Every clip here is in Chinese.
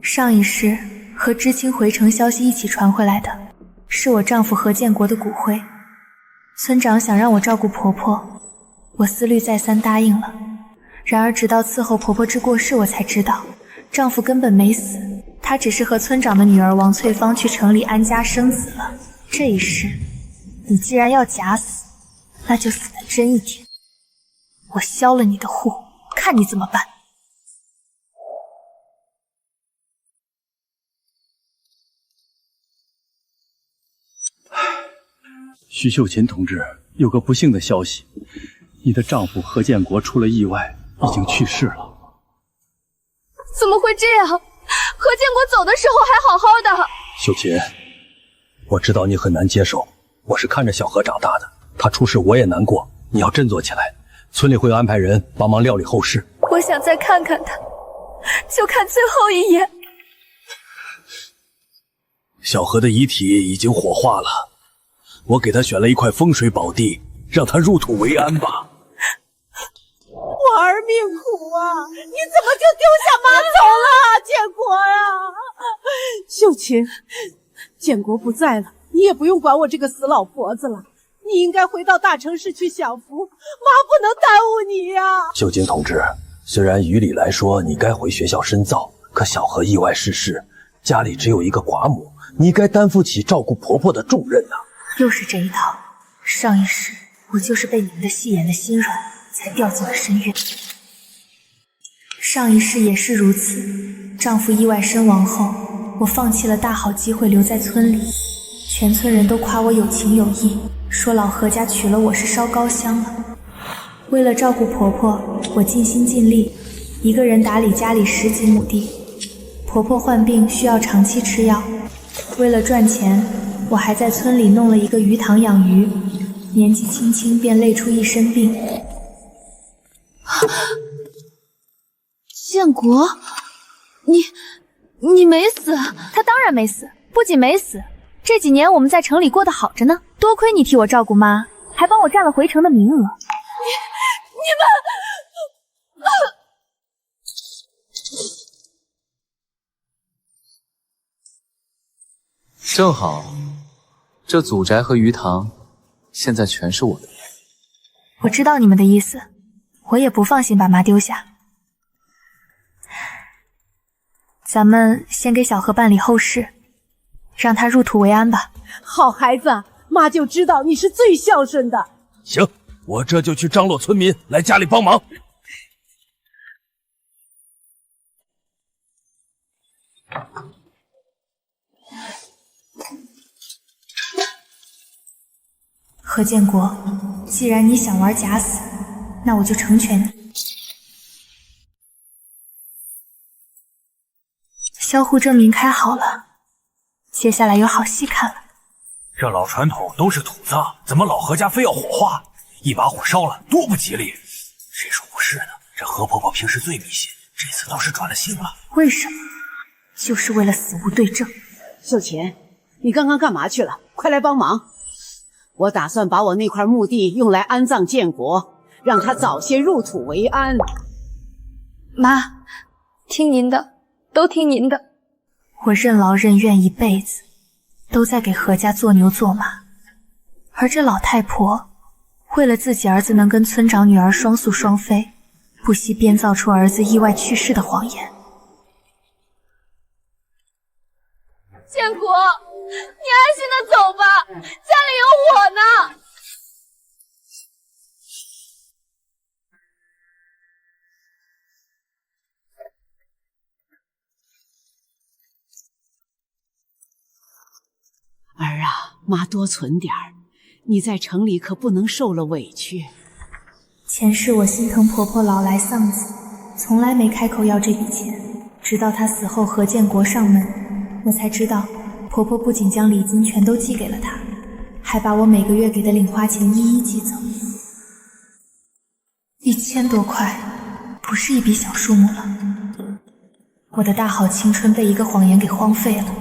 上一世和知青回城消息一起传回来的，是我丈夫何建国的骨灰。村长想让我照顾婆婆，我思虑再三答应了。然而直到伺候婆婆之过世，我才知道丈夫根本没死，他只是和村长的女儿王翠芳去城里安家生子了。这一世，你既然要假死，那就死得真一点。我销了你的户，看你怎么办。徐秀琴同志，有个不幸的消息，你的丈夫何建国出了意外，已经去世了。怎么会这样？何建国走的时候还好好的。秀琴，我知道你很难接受，我是看着小何长大的，他出事我也难过，你要振作起来，村里会安排人帮忙料理后事。我想再看看他，就看最后一眼。小何的遗体已经火化了，我给他选了一块风水宝地，让他入土为安吧。我儿命苦啊，你怎么就丢下妈走了，建国啊！秀琴，建国不在了，你也不用管我这个死老婆子了，你应该回到大城市去享福，妈不能耽误你呀。秀晶同志，虽然于理来说你该回学校深造，可小何意外逝世，家里只有一个寡母，你该担负起照顾婆婆的重任呐。又是这一套，上一世我就是被你们的戏演的心软，才掉进了深渊。上一世也是如此，丈夫意外身亡后，我放弃了大好机会留在村里，全村人都夸我有情有义，说老何家娶了我是烧高香了。为了照顾婆婆，我尽心尽力，一个人打理家里10几亩地。婆婆患病需要长期吃药，为了赚钱，我还在村里弄了一个鱼塘养鱼，年纪轻轻便累出一身病。建国，你没死？他当然没死，不仅没死，这几年我们在城里过得好着呢。多亏你替我照顾妈，还帮我占了回城的名额。你们，正好，这祖宅和鱼塘现在全是我的。我知道你们的意思，我也不放心把妈丢下。咱们先给小何办理后事，让他入土为安吧。好孩子，妈就知道你是最孝顺的。行，我这就去张罗村民来家里帮忙。何建国，既然你想玩假死，那我就成全你。销户证明开好了，接下来有好戏看了。这老传统都是土葬，怎么老何家非要火化？一把火烧了，多不吉利！谁说不是呢？这何婆婆平时最迷信，这次倒是转了性了。为什么？就是为了死无对证。秀琴，你刚刚干嘛去了？快来帮忙！我打算把我那块墓地用来安葬建国，让他早些入土为安。妈，听您的，都听您的。我任劳任怨一辈子，都在给何家做牛做马，而这老太婆为了自己儿子能跟村长女儿双宿双飞，不惜编造出儿子意外去世的谎言。建国，你安心的走吧，家里有我呢。儿啊，妈多存点儿，你在城里可不能受了委屈。前世我心疼婆婆老来丧子，从来没开口要这笔钱，直到她死后何建国上门，我才知道婆婆不仅将礼金全都寄给了她，还把我每个月给的零花钱一一寄走。1000多块，不是一笔小数目了。我的大好青春被一个谎言给荒废了，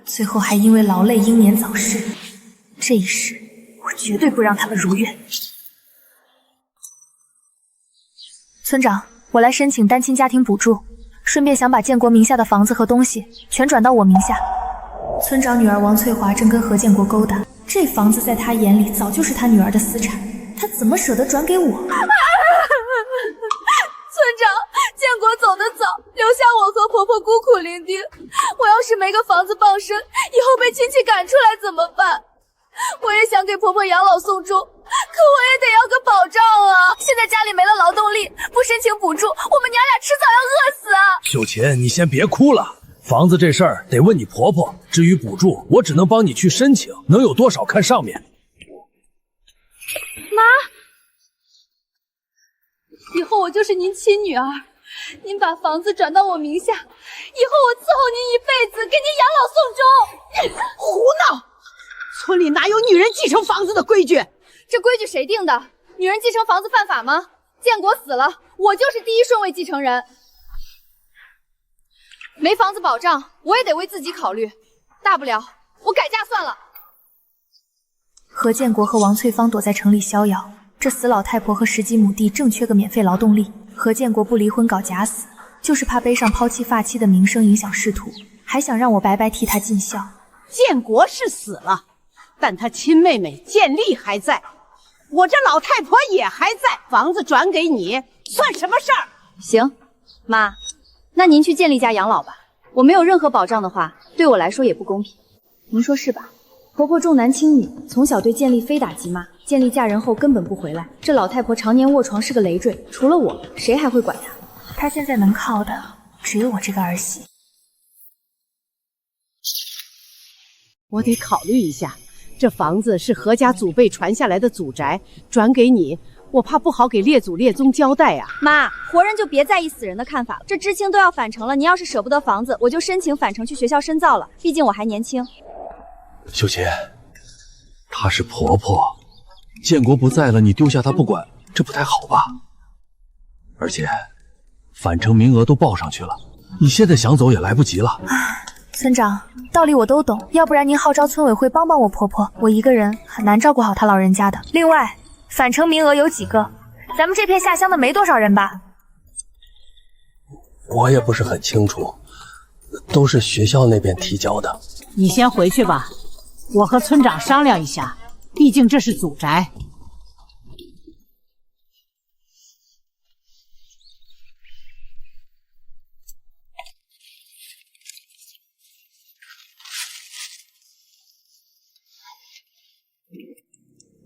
最后还因为劳累英年早逝。这一世，我绝对不让他们如愿。村长，我来申请单亲家庭补助，顺便想把建国名下的房子和东西全转到我名下。村长女儿王翠华正跟何建国勾搭，这房子在他眼里早就是他女儿的私产，他怎么舍得转给我？村长，建国走得早，留下我和婆婆孤苦伶仃。我要是没个房子傍身，以后被亲戚赶出来怎么办？我也想给婆婆养老送终，可我也得要个保障啊！现在家里没了劳动力，不申请补助，我们娘俩迟早要饿死啊！秀琴，你先别哭了，房子这事儿得问你婆婆。至于补助，我只能帮你去申请，能有多少看上面。妈，以后我就是您亲女儿，您把房子转到我名下，以后我伺候您一辈子，给您养老送终。胡闹！村里哪有女人继承房子的规矩？这规矩谁定的？女人继承房子犯法吗？建国死了，我就是第一顺位继承人。没房子保障，我也得为自己考虑，大不了我改嫁算了。何建国和王翠芳躲在城里逍遥，这死老太婆和10几亩地正缺个免费劳动力。何建国不离婚搞假死，就是怕背上抛妻发妻的名声影响仕途，还想让我白白替他尽孝。建国是死了，但他亲妹妹建丽还在，我这老太婆也还在，房子转给你算什么事儿？行，妈，那您去建丽家养老吧。我没有任何保障的话，对我来说也不公平。您说是吧？婆婆重男轻女，从小对建丽非打即骂。建丽嫁人后根本不回来，这老太婆常年卧床是个累赘，除了我，谁还会管她？她现在能靠的只有我这个儿媳。我得考虑一下，这房子是何家祖辈传下来的祖宅，转给你，我怕不好给列祖列宗交代啊。妈，活人就别在意死人的看法了。这知青都要返城了，您要是舍不得房子，我就申请返城去学校深造了。毕竟我还年轻。秀琴，她是婆婆，建国不在了，你丢下她不管，这不太好吧？而且返城名额都报上去了，你现在想走也来不及了。村长，道理我都懂，要不然您号召村委会帮帮我婆婆，我一个人很难照顾好她老人家的。另外，返城名额有几个？咱们这片下乡的没多少人吧？我也不是很清楚，都是学校那边提交的。你先回去吧，我和村长商量一下，毕竟这是祖宅。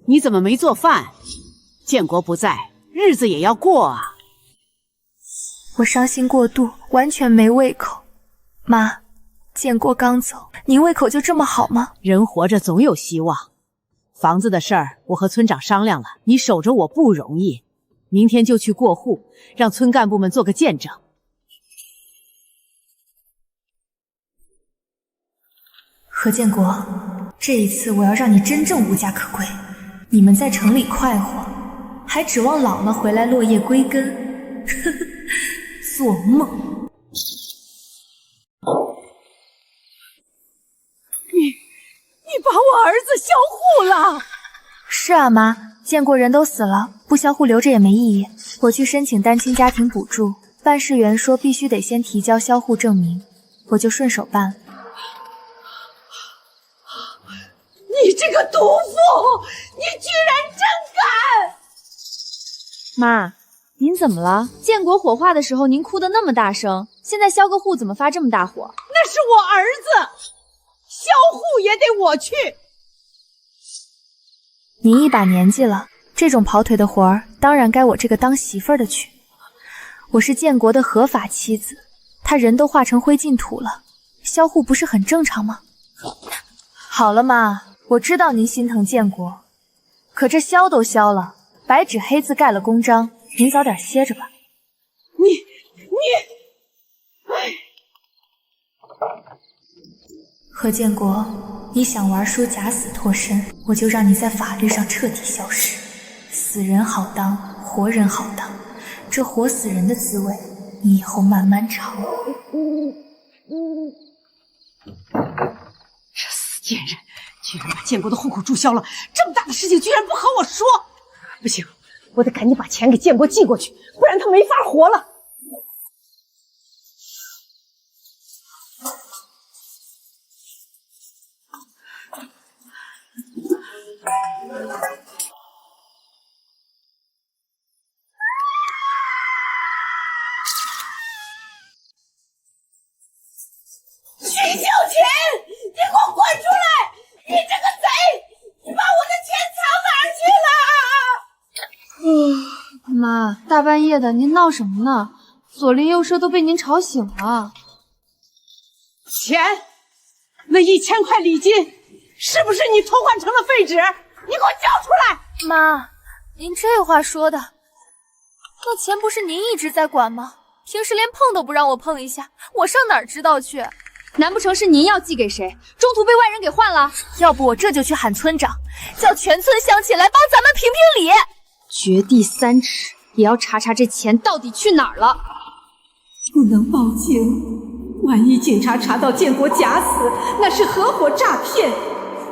你怎么没做饭？建国不在，日子也要过啊。我伤心过度，完全没胃口。妈，建国刚走，您胃口就这么好吗？人活着总有希望。房子的事儿，我和村长商量了，你守着我不容易，明天就去过户，让村干部们做个见证。何建国，这一次我要让你真正无家可归。你们在城里快活，还指望姥姥回来落叶归根？呵呵，做梦！你把我儿子销户了？是啊，妈，建国人都死了，不销户留着也没意义。我去申请单亲家庭补助，办事员说必须得先提交销户证明，我就顺手办了。你这个毒妇，你居然真敢！妈，您怎么了？建国火化的时候您哭得那么大声，现在销个户怎么发这么大火？那是我儿子，销户也得我去。您一把年纪了，这种跑腿的活儿当然该我这个当媳妇儿的去。我是建国的合法妻子，他人都化成灰烬土了，销户不是很正常吗？好了妈，我知道您心疼建国，可这销都销了，白纸黑字盖了公章，您早点歇着吧。何建国，你想玩输假死脱身，我就让你在法律上彻底消失。死人好当，活人好当，这活死人的滋味，你以后慢慢尝。这死贱人，居然把建国的户口注销了，这么大的事情居然不和我说！不行，我得赶紧把钱给建国寄过去，不然他没法活了。大半夜的，您闹什么呢？左邻右舍都被您吵醒了。钱，那1000块礼金，是不是你偷换成了废纸？你给我交出来！妈，您这话说的，那钱不是您一直在管吗？平时连碰都不让我碰一下，我上哪儿知道去？难不成是您要寄给谁，中途被外人给换了？要不我这就去喊村长，叫全村乡亲来帮咱们评评理。掘地3尺，也要查查这钱到底去哪儿了。不能报警，万一警察查到建国假死，那是合伙诈骗，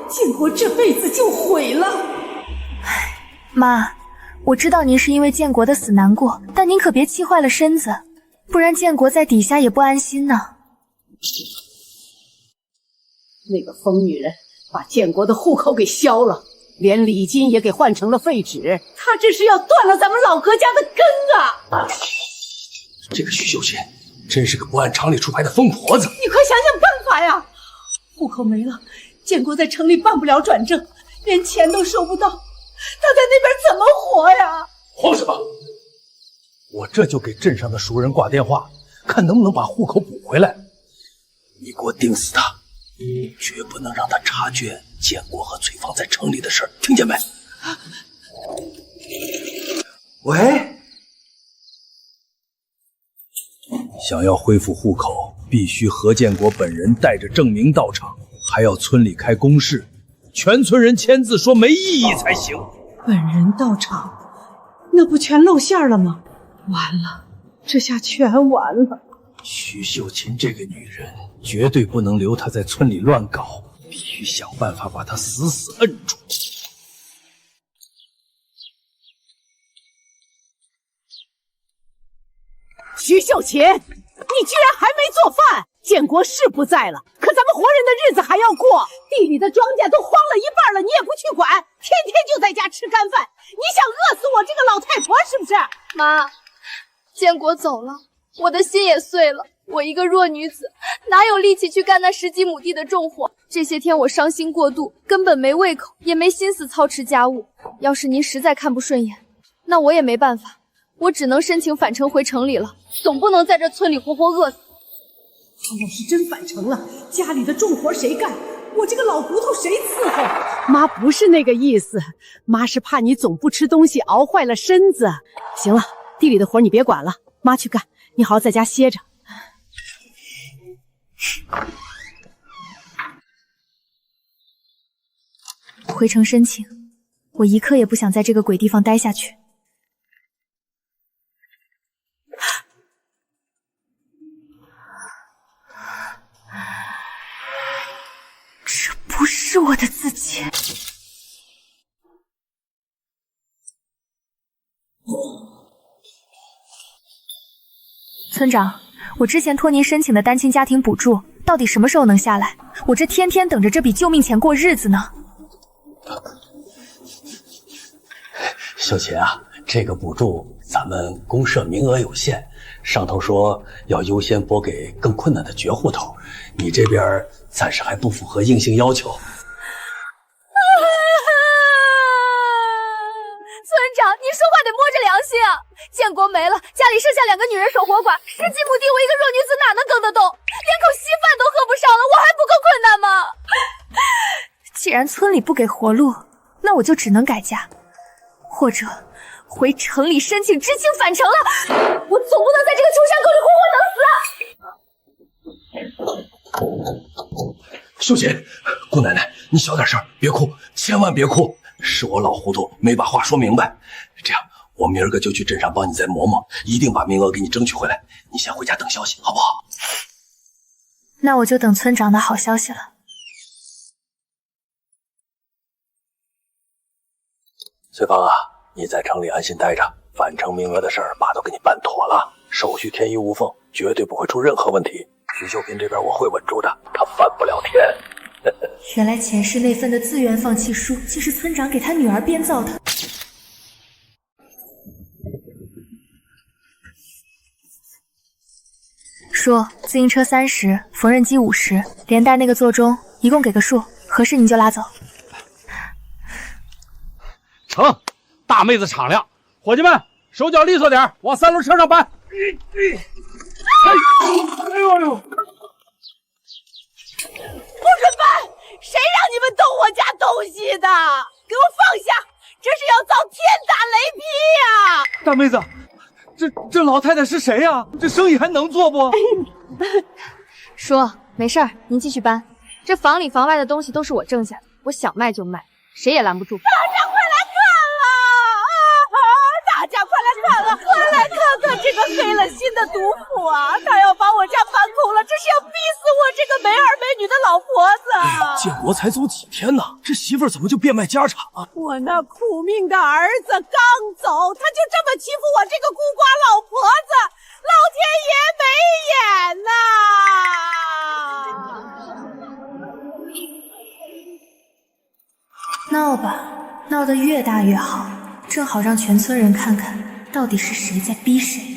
建国这辈子就毁了。妈，我知道您是因为建国的死难过，但您可别气坏了身子，不然建国在底下也不安心呢。那个疯女人把建国的户口给销了，连礼金也给换成了废纸，她这是要断了咱们老何家的根啊！这个徐秀琴真是个不按常理出牌的疯婆子。你快想想办法呀！户口没了，建国在城里办不了转正，连钱都收不到，他在那边怎么活呀？慌什么？我这就给镇上的熟人挂电话，看能不能把户口补回来。你给我盯死他，绝不能让他察觉建国和翠芳在城里的事儿，听见没？喂，想要恢复户口，必须何建国本人带着证明到场，还要村里开公示，全村人签字说没异议才行。本人到场，那不全露馅了吗？完了，这下全完了。徐秀琴这个女人，绝对不能留她在村里乱搞，必须想办法把她死死摁住。徐秀琴，你居然还没做饭！建国是不在了，可咱们活人的日子还要过，地里的庄稼都荒了一半了，你也不去管，天天就在家吃干饭，你想饿死我这个老太婆是不是？妈，建国走了，我的心也碎了。我一个弱女子，哪有力气去干那10几亩地的重活？这些天我伤心过度，根本没胃口，也没心思操持家务。要是您实在看不顺眼，那我也没办法，我只能申请返城回城里了，总不能在这村里活活饿死。他要是真返城了，家里的重活谁干？我这个老骨头谁伺候？妈不是那个意思，妈是怕你总不吃东西熬坏了身子。行了，地里的活你别管了，妈去干，你好好在家歇着。回城申请，我一刻也不想在这个鬼地方待下去。这不是我的自己。村长，我之前托您申请的单亲家庭补助，到底什么时候能下来？我这天天等着这笔救命钱过日子呢。秀琴啊，这个补助咱们公社名额有限，上头说要优先拨给更困难的绝户头，你这边暂时还不符合硬性要求。村长，您说话得摸着良心啊！建国没了，家里剩下2个女人守活寡，10几亩地，我一个弱女子哪能耕得动？连口稀饭都喝不上了，我还不够困难吗？既然村里不给活路，那我就只能改嫁，或者回城里申请知青返城了。我总不能在这个穷山沟里活活等死！秀琴，姑奶奶，你小点声，别哭，千万别哭。是我老糊涂，没把话说明白。这样，我明儿个就去镇上帮你再磨磨，一定把名额给你争取回来。你先回家等消息，好不好？那我就等村长的好消息了。翠芳啊，你在城里安心待着，返城名额的事儿爸都给你办妥了，手续天衣无缝，绝对不会出任何问题。徐秀萍这边我会稳住的，他翻不了天。原来前世那份的自愿放弃书，竟是村长给他女儿编造的。说自行车30，缝纫机50，连带那个座钟，一共给个数，合适你就拉走。成，大妹子敞亮，伙计们手脚利索点，往3轮车上搬。哎呦！不准搬！谁让你们动我家东西的？给我放下！这是要遭天打雷劈呀！大妹子，这老太太是谁呀？这生意还能做不？叔，没事儿，您继续搬。这房里房外的东西都是我挣下的，我想卖就卖，谁也拦不住。大家快来看了！大家快来看了！快来看看这个黑了心的毒妇啊！他要把我家搬空了，这是要逼死我这个没儿没女的老婆子！建国才走几天呢，这媳妇儿怎么就变卖家产了？我那苦命的儿子刚走，他就这么欺负我这个孤寡老婆子，老天爷没眼呐！闹吧，闹得越大越好，正好让全村人看看到底是谁在逼谁。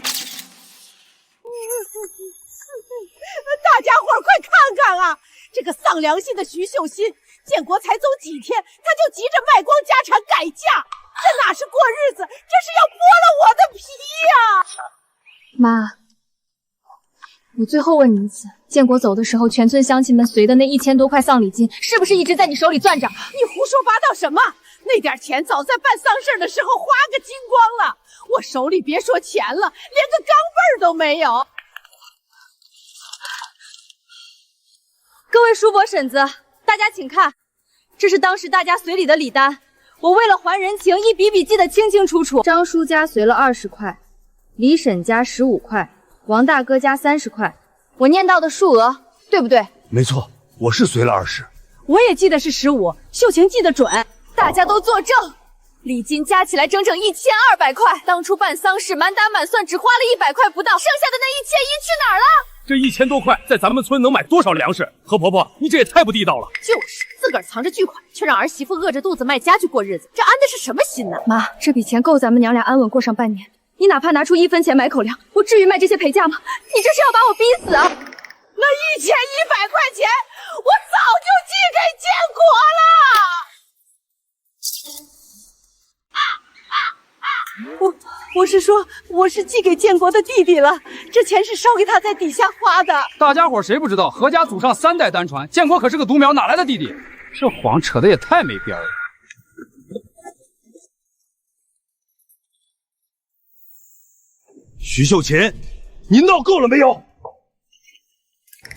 大家伙儿快看看啊！这个丧良心的徐秀新，建国才走几天，他就急着卖光家产改嫁，这哪是过日子，这是要剥了我的皮呀！妈，我最后问你一次，建国走的时候，全村乡亲们随的那1000多块丧礼金，是不是一直在你手里攥着？你胡说八道什么？那点钱早在办丧事的时候花个精光了，我手里别说钱了，连个钢镚儿都没有。各位叔伯婶子，大家请看，这是当时大家随礼的礼单，我为了还人情，一笔笔记得清清楚楚。张叔家随了20块，李婶家15块，王大哥家30块，我念到的数额对不对？没错，我是随了20。我也记得是15，秀琴记得准。大家都作证，礼金加起来整整1200块。当初办丧事满打满算只花了100块不到，剩下的那1100去哪儿了？这1000多块在咱们村能买多少粮食？何婆婆，你这也太不地道了！就是自个儿藏着巨款，却让儿媳妇饿着肚子卖家具过日子，这安的是什么心呢？妈，这笔钱够咱们娘俩安稳过上半年。你哪怕拿出1分钱买口粮，我至于卖这些陪嫁吗？你这是要把我逼死啊！那1100块钱，我早就寄给建国了。我是说，我是寄给建国的弟弟了，这钱是捎给他在底下花的。大家伙谁不知道何家祖上3代单传，建国可是个独苗，哪来的弟弟？这谎扯的也太没边了。徐秀琴，你闹够了没有？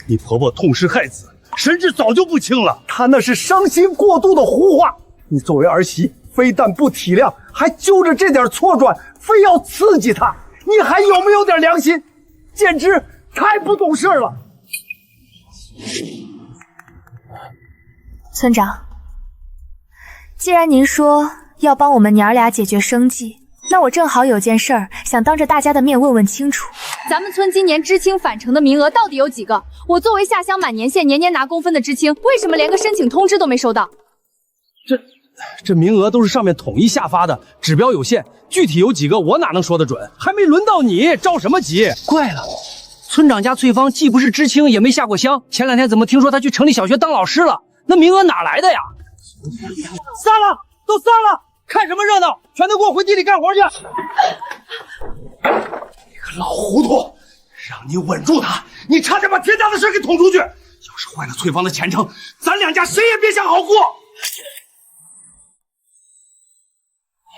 你婆婆痛失害子，神志早就不清了，她那是伤心过度的胡话。你作为儿媳，非但不体谅，还揪着这点错转，非要刺激她，你还有没有点良心？简直太不懂事了！村长，既然您说要帮我们娘俩解决生计，那我正好有件事儿想当着大家的面问问清楚。咱们村今年知青返城的名额到底有几个？我作为下乡满年县年年拿公分的知青，为什么连个申请通知都没收到？这名额都是上面统一下发的，指标有限，具体有几个我哪能说得准？还没轮到你，着什么急？怪了，村长家翠芳既不是知青，也没下过乡，前2天怎么听说她去城里小学当老师了？那名额哪来的呀？散了，都散了，看什么热闹？全都给我回地里干活去！你个老糊涂，让你稳住他，你差点把天大的事给捅出去。要是坏了翠芳的前程，咱两家谁也别想好过。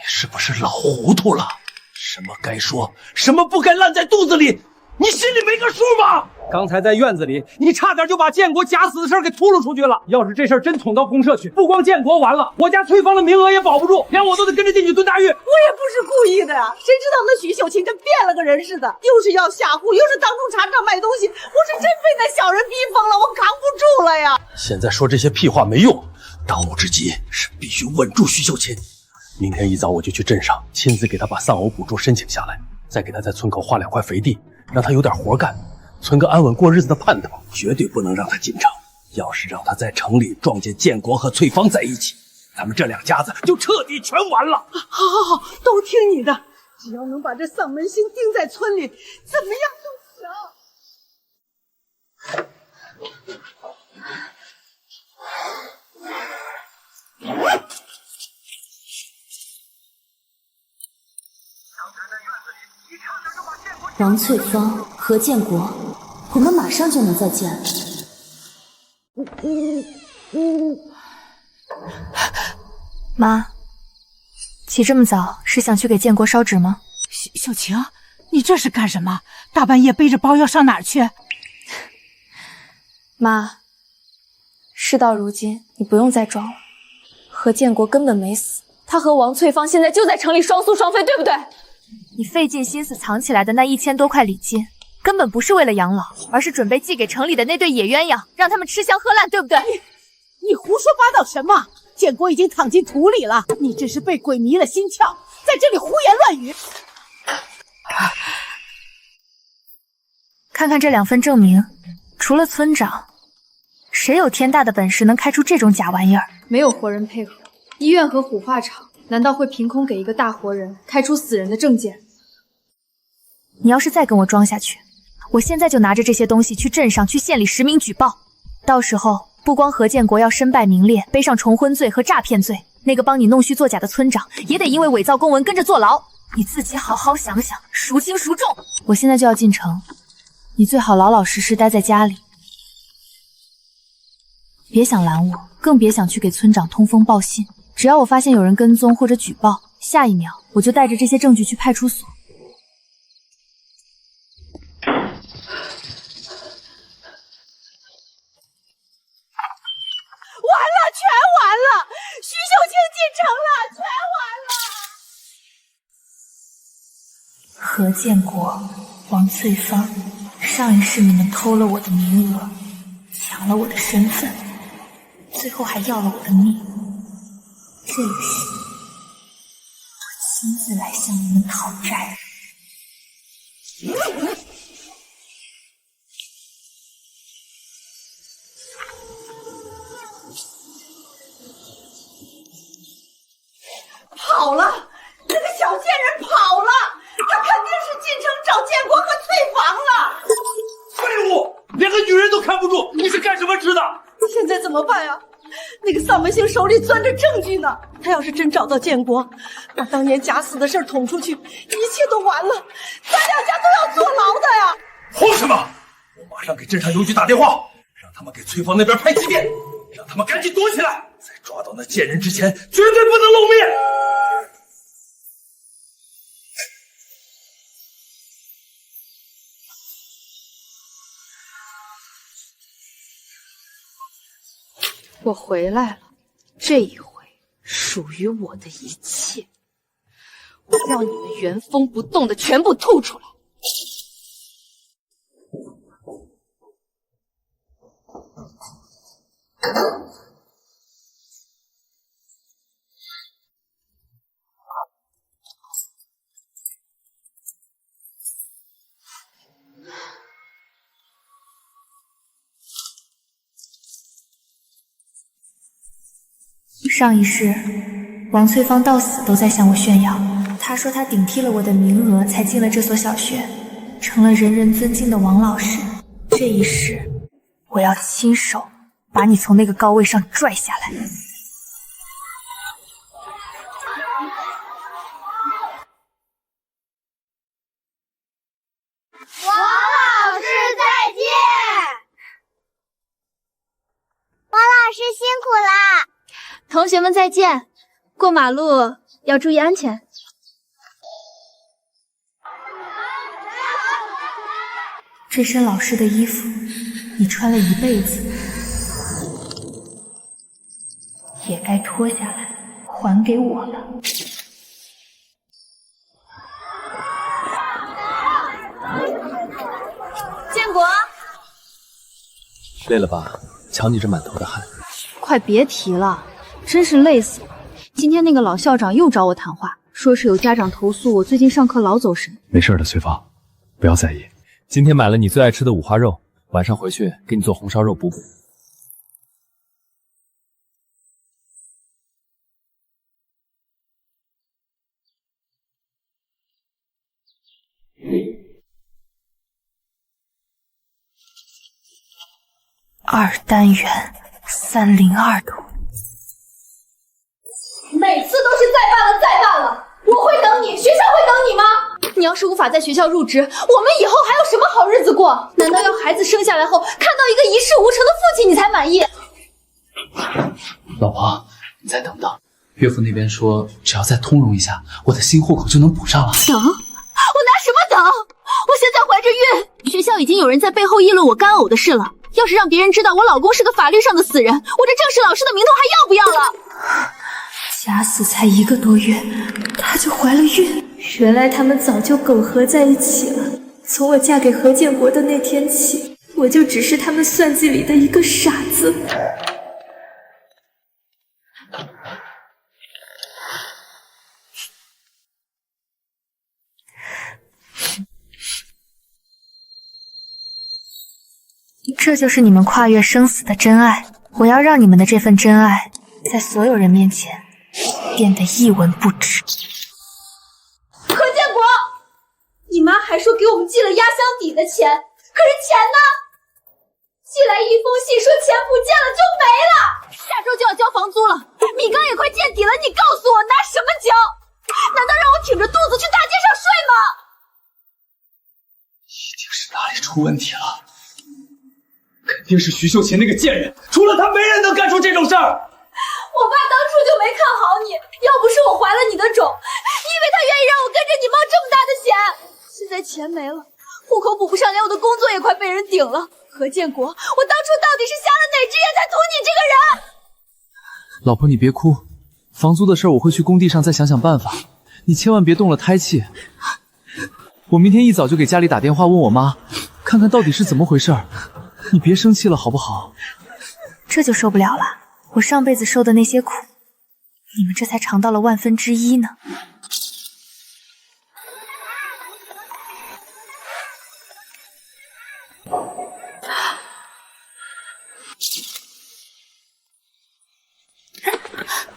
你是不是老糊涂了？什么该说，什么不该烂在肚子里，你心里没个数吗？刚才在院子里，你差点就把建国假死的事给秃噜出去了。要是这事真捅到公社去，不光建国完了，我家翠芳的名额也保不住，连我都得跟着进去蹲大狱。我也不是故意的呀，谁知道那徐秀琴跟变了个人似的，又是要吓唬，又是当众查账卖东西，我是真被那小人逼疯了，我扛不住了呀！现在说这些屁话没用，当务之急是必须稳住徐秀琴。明天一早我就去镇上，亲自给他把丧偶补助申请下来，再给他在村口划2块肥地，让他有点活干，存个安稳过日子的盼头。绝对不能让他进城，要是让他在城里撞见建国和翠芳在一起，咱们这2家子就彻底全完了。好，都听你的，只要能把这丧门星钉在村里，怎么样都行。王翠芳、何建国，我们马上就能再见了。妈，起这么早是想去给建国烧纸吗？秀晴，你这是干什么？大半夜背着包要上哪儿去？妈，事到如今，你不用再装了。何建国根本没死，他和王翠芳现在就在城里双宿双飞，对不对？你费尽心思藏起来的那1000多块礼金，根本不是为了养老，而是准备寄给城里的那对野鸳鸯，让他们吃香喝烂，对不对？你胡说八道什么？建国已经躺进土里了，你只是被鬼迷了心窍，在这里胡言乱语。看看这2份证明，除了村长，谁有天大的本事能开出这种假玩意儿？没有活人配合，医院和火化场难道会凭空给一个大活人开出死人的证件？你要是再跟我装下去，我现在就拿着这些东西去镇上、去县里实名举报。到时候不光何建国要身败名裂，背上重婚罪和诈骗罪，那个帮你弄虚作假的村长也得因为伪造公文跟着坐牢。你自己好好想想，孰轻孰重。我现在就要进城，你最好老老实实待在家里，别想拦我，更别想去给村长通风报信。只要我发现有人跟踪或者举报，下一秒我就带着这些证据去派出所。完了，全完了！徐秀清进城了，全完了！何建国、王翠芳，上一世你们偷了我的名额，抢了我的身份，最后还要了我的命。这一世，我亲自来向你们讨债。跑了！那个小贱人跑了！他肯定是进城找建国和翠芳了！废物，连个女人都看不住，你是干什么吃的？现在怎么办呀？那个丧门星手里攥着证据呢，他要是真找到建国，把当年假死的事捅出去，一切都完了，咱2家都要坐牢的呀！慌什么？我马上给镇上邮局打电话，让他们给翠芳那边派急便，让他们赶紧躲起来，在抓到那贱人之前，绝对不能露面。我回来了，这一回属于我的一切，我要你们原封不动的全部吐出来。上一世，王翠芳到死都在向我炫耀。她说她顶替了我的名额，才进了这所小学，成了人人尊敬的王老师。这一世，我要亲手把你从那个高位上拽下来。王老师再见！王老师辛苦啦！同学们再见，过马路要注意安全。这身老师的衣服，你穿了一辈子，也该脱下来还给我了。建国，累了吧？瞧你这满头的汗。快别提了，真是累死了。今天那个老校长又找我谈话，说是有家长投诉我最近上课老走神。没事的，翠芳，不要在意。今天买了你最爱吃的五花肉，晚上回去给你做红烧肉补补。2单元302度。每次都是再办了再办了，我会等你，学校会等你吗？你要是无法在学校入职，我们以后还有什么好日子过？难道要孩子生下来后看到一个一事无成的父亲你才满意？老婆，你再等等，岳父那边说只要再通融一下，我的新户口就能补上了。等？我拿什么等？我现在怀着孕，学校已经有人在背后议论我干呕的事了。要是让别人知道我老公是个法律上的死人，我这正式老师的名头还要不要了？假死才1个多月，她就怀了孕。原来他们早就苟合在一起了。从我嫁给何建国的那天起，我就只是他们算计里的一个傻子。这就是你们跨越生死的真爱。我要让你们的这份真爱，在所有人面前变得一文不值。何建国，你妈还说给我们寄了压箱底的钱，可是钱呢？寄来一封信说钱不见了就没了，下周就要交房租了，米缸也快见底了，你告诉我拿什么交？难道让我挺着肚子去大街上睡吗？一定是哪里出问题了。肯定是徐秀琴那个贱人，除了她没人能干出这种事儿。我爸当初就没看好你，要不是我怀了你的种，你以为他愿意让我跟着你冒这么大的险？现在钱没了，户口补不上，连我的工作也快被人顶了。何建国，我当初到底是瞎了哪只眼才图你这个人？老婆，你别哭，房租的事我会去工地上再想想办法，你千万别动了胎气。我明天一早就给家里打电话问我妈，看看到底是怎么回事儿。你别生气了好不好？这就受不了了。我上辈子受的那些苦，你们这才尝到了1/1000呢。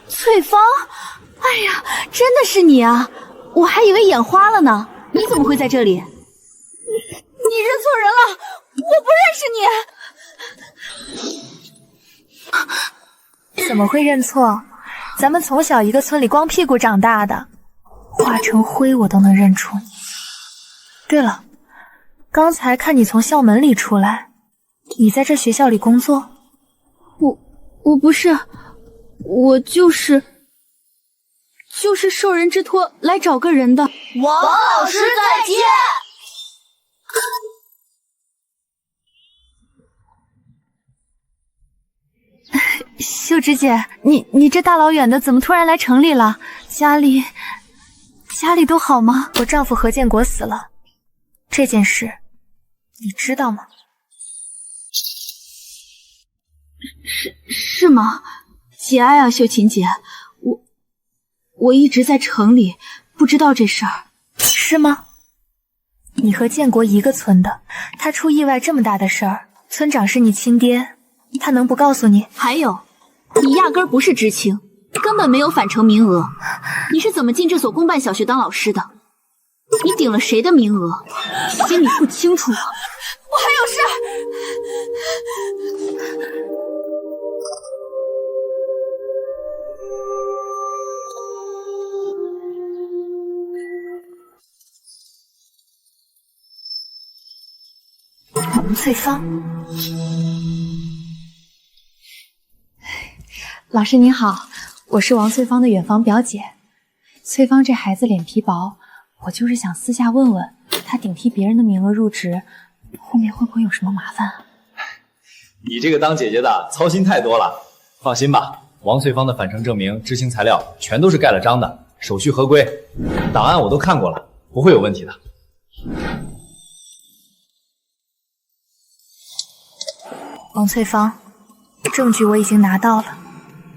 翠芳，哎呀，真的是你啊！我还以为眼花了呢。你怎么会在这里？你认错人了，我不认识你。怎么会认错？咱们从小一个村里光屁股长大的，化成灰我都能认出你。对了，刚才看你从校门里出来，你在这学校里工作？我不是，我就是受人之托来找个人的。王老师再见。秀芝姐，你这大老远的怎么突然来城里了？家里都好吗？我丈夫何建国死了，这件事你知道吗？是吗？节哀啊，秀琴姐，我一直在城里，不知道这事儿。是吗？你和建国一个村的，他出意外这么大的事儿，村长是你亲爹，他能不告诉你？还有，你压根儿不是知青，根本没有返城名额。你是怎么进这所公办小学当老师的？你顶了谁的名额？心里不清楚吗？我还有事。王翠芳，老师您好，我是王翠芳的远房表姐。翠芳这孩子脸皮薄，我就是想私下问问，她顶替别人的名额入职，后面会不会有什么麻烦啊？你这个当姐姐的操心太多了，放心吧，王翠芳的返城证明、知青材料全都是盖了章的，手续合规，档案我都看过了，不会有问题的。王翠芳，证据我已经拿到了，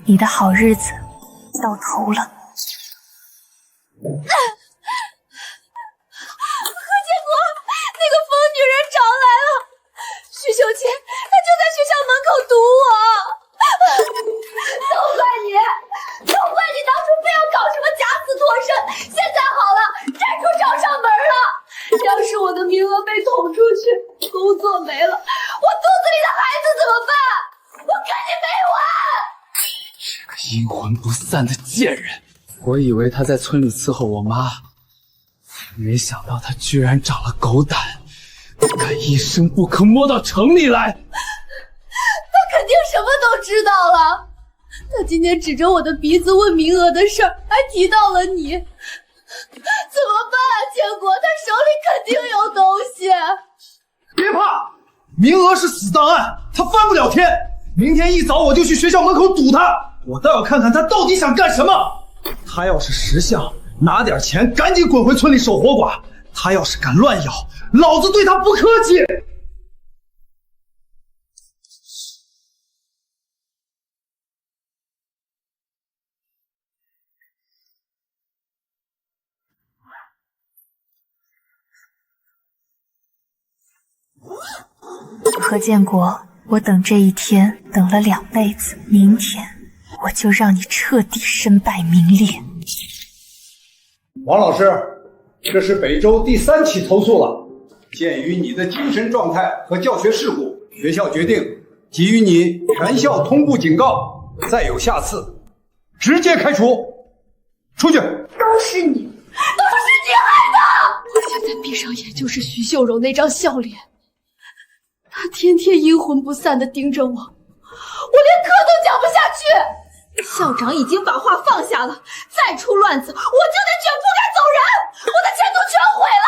你的好日子到头了。何建国，那个疯女人找来了，徐秀琴，她就在学校门口堵我。都怪你，都怪你当初非要搞什么假死脱身，现在好了，站出找上门了。要是我的名额被捅出去，工作没了，我肚子里的孩子怎么办？我跟你没完！这个阴魂不散的贱人，我以为他在村里伺候我妈，没想到他居然长了狗胆，敢一声不吭摸到城里来。他肯定什么都知道了。他今天指着我的鼻子问名额的事儿，还提到了你。怎么办啊，建国？他手里肯定有东西。别怕，名额是死档案，他翻不了天。明天一早我就去学校门口堵他，我倒要看看他到底想干什么。他要是识相，拿点钱赶紧滚回村里守活寡。他要是敢乱咬，老子对他不客气。何建国，我等这一天等了2辈子，明天我就让你彻底身败名裂。王老师，这是北周第3起投诉了。鉴于你的精神状态和教学事故，学校决定给予你全校通部警告，再有下次，直接开除。出去！都是你害的！我现在闭上眼就是徐秀柔那张笑脸。他天天阴魂不散地盯着我，我连课都讲不下去。校长已经把话放下了，再出乱子，我就得卷铺盖走人，我的前途全毁了。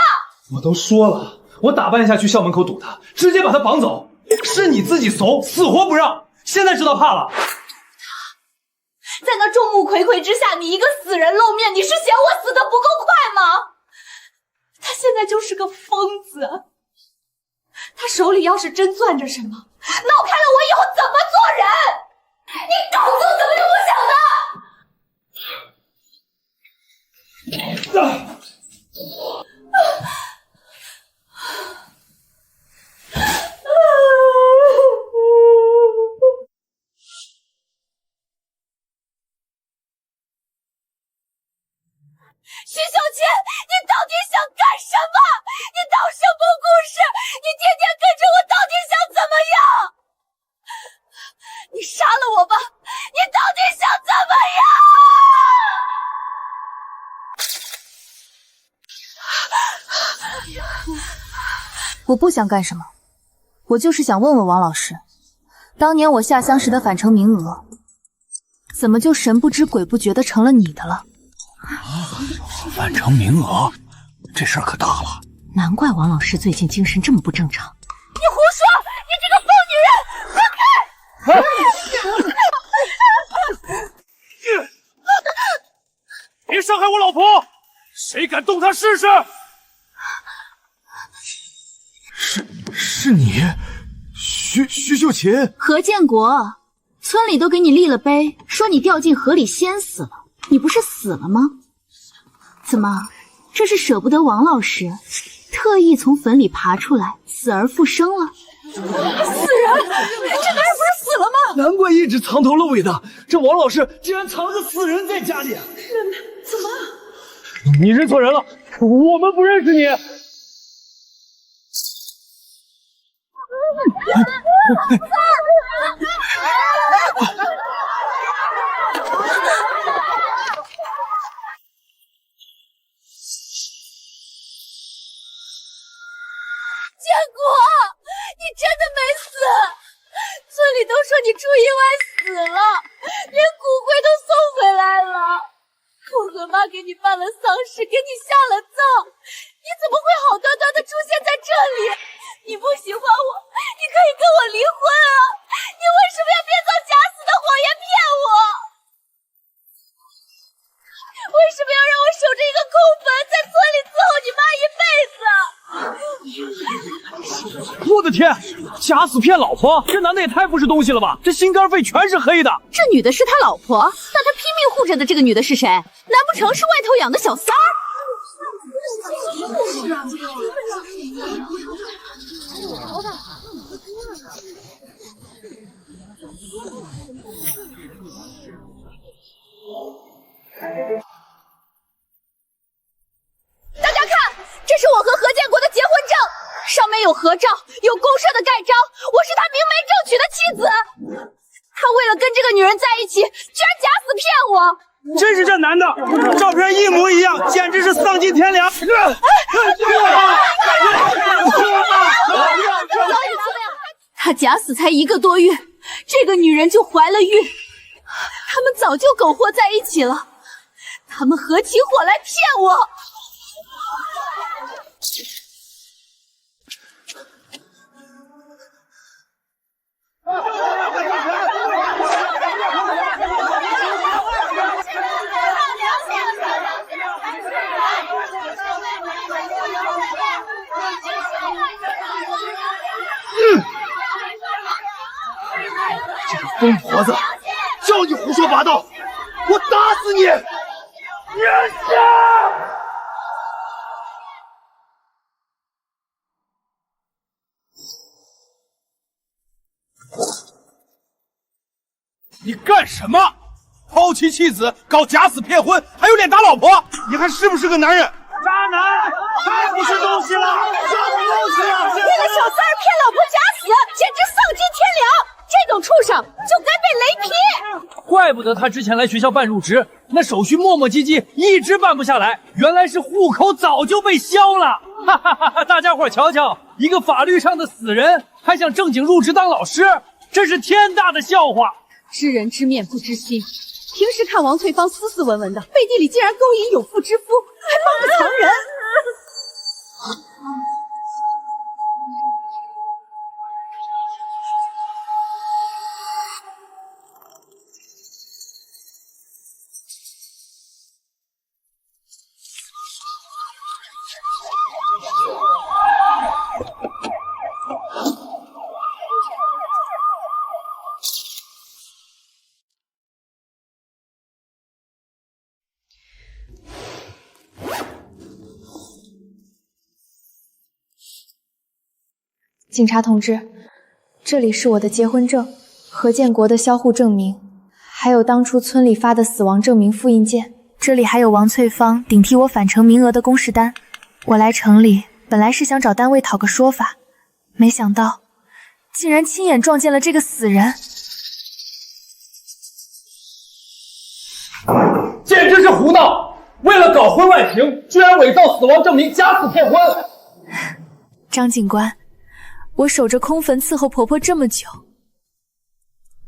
我都说了，我打扮一下去校门口堵他，直接把他绑走。是你自己怂，死活不让，现在知道怕了。在那众目睽睽之下，你一个死人露面，你是嫌我死得不够快吗？他现在就是个疯子。他手里要是真攥着什么，闹开了我以后怎么做人？你狗子怎么就不想的？徐秀清，你到底想干什么？你当什么故事？你天天跟着我，到底想怎么样？你杀了我吧！你到底想怎么样？我不想干什么，我就是想问问王老师，当年我下乡时的返程名额，怎么就神不知鬼不觉的成了你的了？返程名额，这事儿可大了。难怪王老师最近精神这么不正常。你胡说！你这个疯女人，滚开！别伤害我老婆！谁敢动她试试？是你，徐秀琴。何建国，村里都给你立了碑，说你掉进河里仙死了，你不是死了吗？怎么，这是舍不得王老师，特意从坟里爬出来，死而复生了？死人？这男人不是死了吗？难怪一直藏头露尾的，这王老师竟然藏着死人在家里。怎么？你认错人了，我们不认识你。建国，你真的没死！村里都说你出意外死了，连骨灰都送回来了。我和妈给你办了丧事，给你下了葬，你怎么会好端端的出现在这里？你不喜欢我，你可以跟我离婚啊！你为什么要编造假死的谎言骗我？为什么要让我守着一个空坟，在村里伺候你妈一辈子？我的天，假死骗老婆，这男的也太不是东西了吧！这心肝肺全是黑的。这女的是他老婆，那他拼命护着的这个女的是谁？难不成是外头养的小三儿？大家看，这是我和何建国的结婚证，上面有合照，有公社的盖章，我是他明媒正娶的妻子。他为了跟这个女人在一起，居然假死骗我，真是这男的，照片一模一样，简直是丧尽天良。他假死才1个多月，这个女人就怀了孕，他们早就苟活在一起了，他们合起伙来骗我。这个疯婆子，叫你胡说八道，我打死你！人下！你干什么？抛弃妻子，搞假死骗婚，还有脸打老婆？你还是不是个男人？渣男！太不是东西了！什么东西啊！那个小三儿骗老婆假死，简直丧尽天良！这种畜生就该被雷劈！怪不得他之前来学校办入职，那手续磨磨唧唧，一直办不下来。原来是户口早就被销了！哈哈哈哈！大家伙瞧瞧，一个法律上的死人，还想正经入职当老师，真是天大的笑话！知人知面不知心，平时看王翠芳斯斯文文的，背地里竟然勾引有妇之夫，还帮着藏人。警察同志，这里是我的结婚证、何建国的销户证明，还有当初村里发的死亡证明复印件。这里还有王翠芳顶替我返程名额的公示单。我来城里本来是想找单位讨个说法，没想到竟然亲眼撞见了这个死人，简直是胡闹！为了搞婚外情，居然伪造死亡证明，假死骗婚！张警官，我守着空坟伺候婆婆这么久，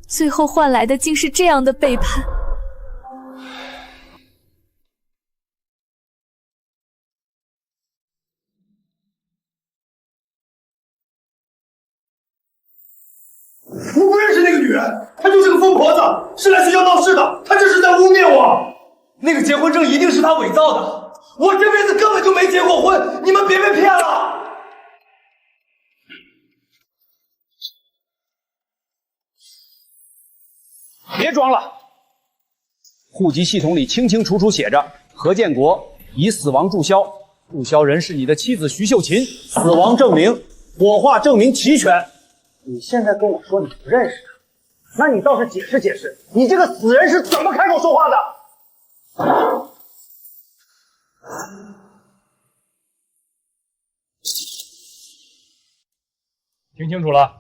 最后换来的竟是这样的背叛。我不认识那个女人，她就是个疯婆子，是来学校闹事的，她这是在污蔑我。那个结婚证一定是她伪造的，我这辈子根本就没结过婚，你们别被骗了。别装了，户籍系统里清清楚楚写着何建国已死亡注销，注销人是你的妻子徐秀琴，死亡证明、火化证明齐全。你现在跟我说你不认识他，那你倒是解释解释，你这个死人是怎么开口说话的？听清楚了，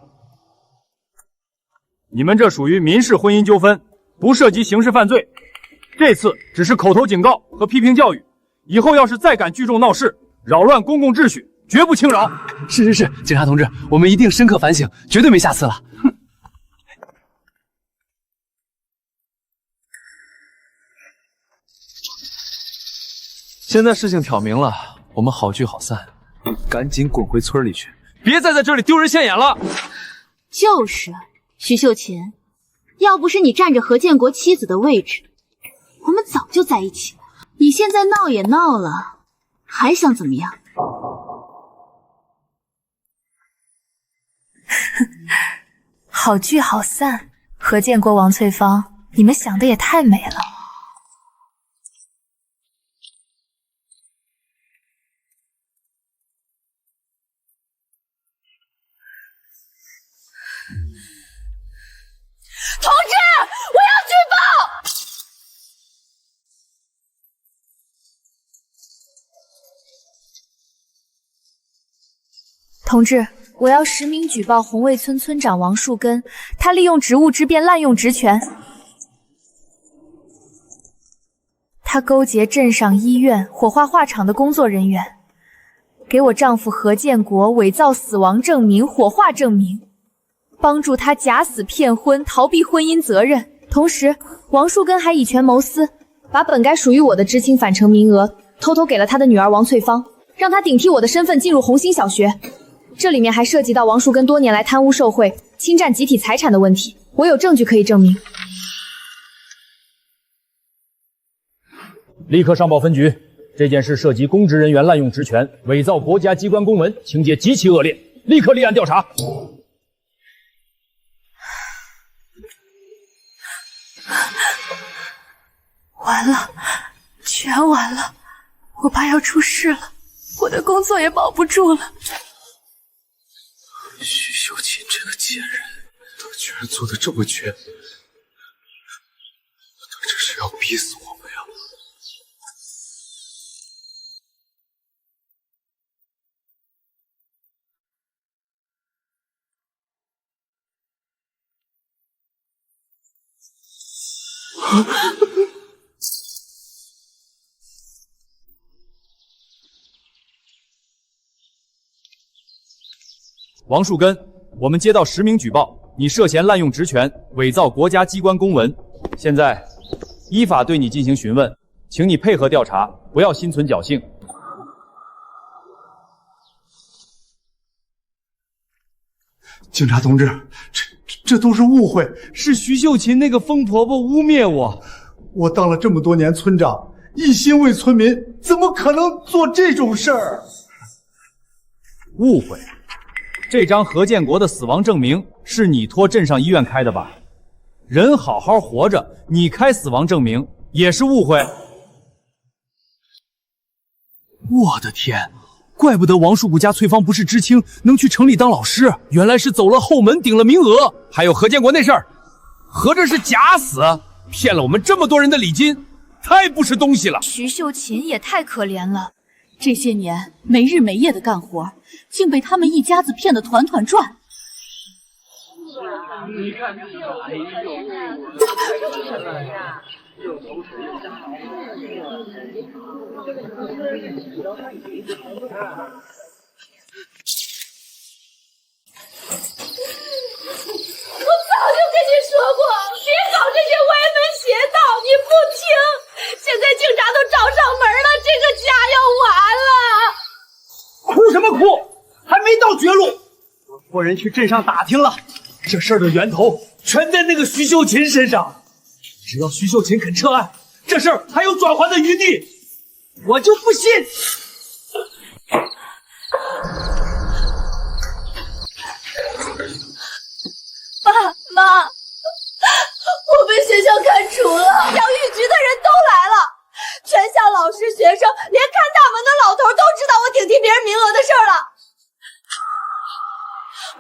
你们这属于民事婚姻纠纷，不涉及刑事犯罪。这次只是口头警告和批评教育，以后要是再敢聚众闹事，扰乱公共秩序，绝不轻饶。是，警察同志，我们一定深刻反省，绝对没下次了。现在事情挑明了，我们好聚好散，赶紧滚回村里去，别再在这里丢人现眼了。就是，徐秀琴，要不是你占着何建国妻子的位置，我们早就在一起了。你现在闹也闹了，还想怎么样？好聚好散，何建国、王翠芳，你们想的也太美了。同志，我要举报！同志，我要实名举报红卫村村长王树根，他利用职务之便滥用职权。她勾结镇上医院火化化厂的工作人员，给我丈夫何建国伪造死亡证明、火化证明，帮助他假死骗婚，逃避婚姻责任。同时，王树根还以权谋私，把本该属于我的知青返程名额偷偷给了他的女儿王翠芳，让她顶替我的身份进入红星小学。这里面还涉及到王树根多年来贪污受贿、侵占集体财产的问题，我有证据可以证明。立刻上报分局，这件事涉及公职人员滥用职权、伪造国家机关公文，情节极其恶劣，立刻立案调查。完了，全完了！我爸要出事了，我的工作也保不住了。徐秀琴这个贱人，她居然做的这么绝，她这是要逼死我们呀！王树根，我们接到实名举报，你涉嫌滥用职权，伪造国家机关公文。现在依法对你进行询问，请你配合调查，不要心存侥幸。警察同志，这都是误会，是徐秀琴那个疯婆婆污蔑我。我当了这么多年村长，一心为村民，怎么可能做这种事儿？误会。这张何建国的死亡证明是你托镇上医院开的吧？人好好活着，你开死亡证明也是误会。我的天，怪不得王树谷家翠芳不是知青，能去城里当老师，原来是走了后门顶了名额。还有何建国那事儿，合着是假死，骗了我们这么多人的礼金，太不是东西了。徐秀琴也太可怜了，这些年没日没夜的干活，竟被他们一家子骗得团团转。我早就跟你说过，别搞这些歪门邪道，你不听。现在警察都找上门了，这个家要完了。哭什么哭？还没到绝路。我托人去镇上打听了，这事儿的源头全在那个徐秀琴身上。只要徐秀琴肯撤案，这事儿还有转圜的余地。我就不信。爸妈，我被学校开除了，教育局的人都来了，全校老师、学生，连看大门的老头都知道我顶替别人名额的事儿了。